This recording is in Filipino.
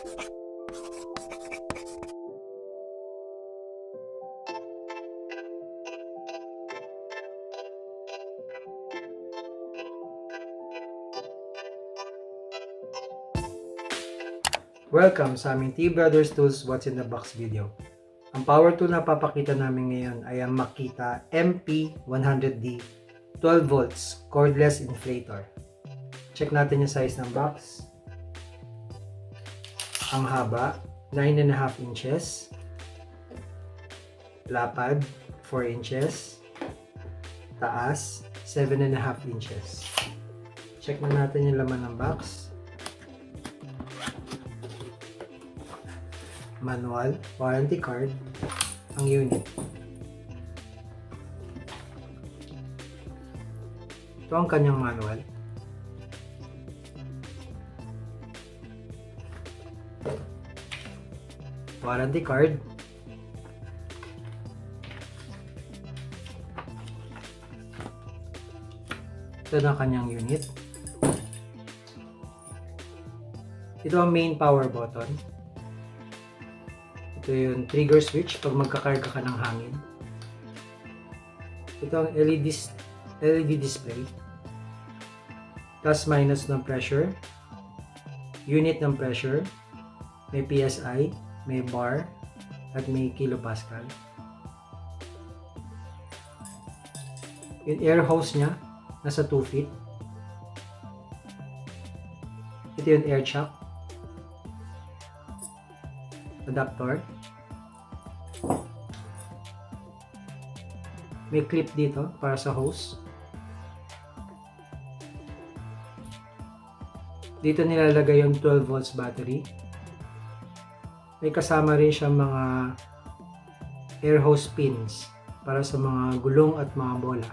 Welcome sa aming T Brothers Tools What's in the Box video. Ang power tool na papakita namin ngayon ay ang Makita MP100D 12 volts cordless inflator. Check natin yung size ng box. Ang haba, 9.5 inches. Lapad, 4 inches. Taas, 7.5 inches. Check na natin yung laman ng box. Manual, warranty card, ang unit. Ito ang kanyang manual. Warranty card. Ito na kanyang unit. Ito ang main power button. Ito yung trigger switch pag magkakarga ka ng hangin. Ito ang LED display. Plus minus ng pressure. Unit ng pressure. May PSI, may bar, at may kilopascal. Yung air hose niya, nasa 2 feet. Ito yung air chuck. Adapter. May clip dito para sa hose. Dito nilalagay yung 12 volts battery. May kasama rin siyang mga air hose pins para sa mga gulong at mga bola.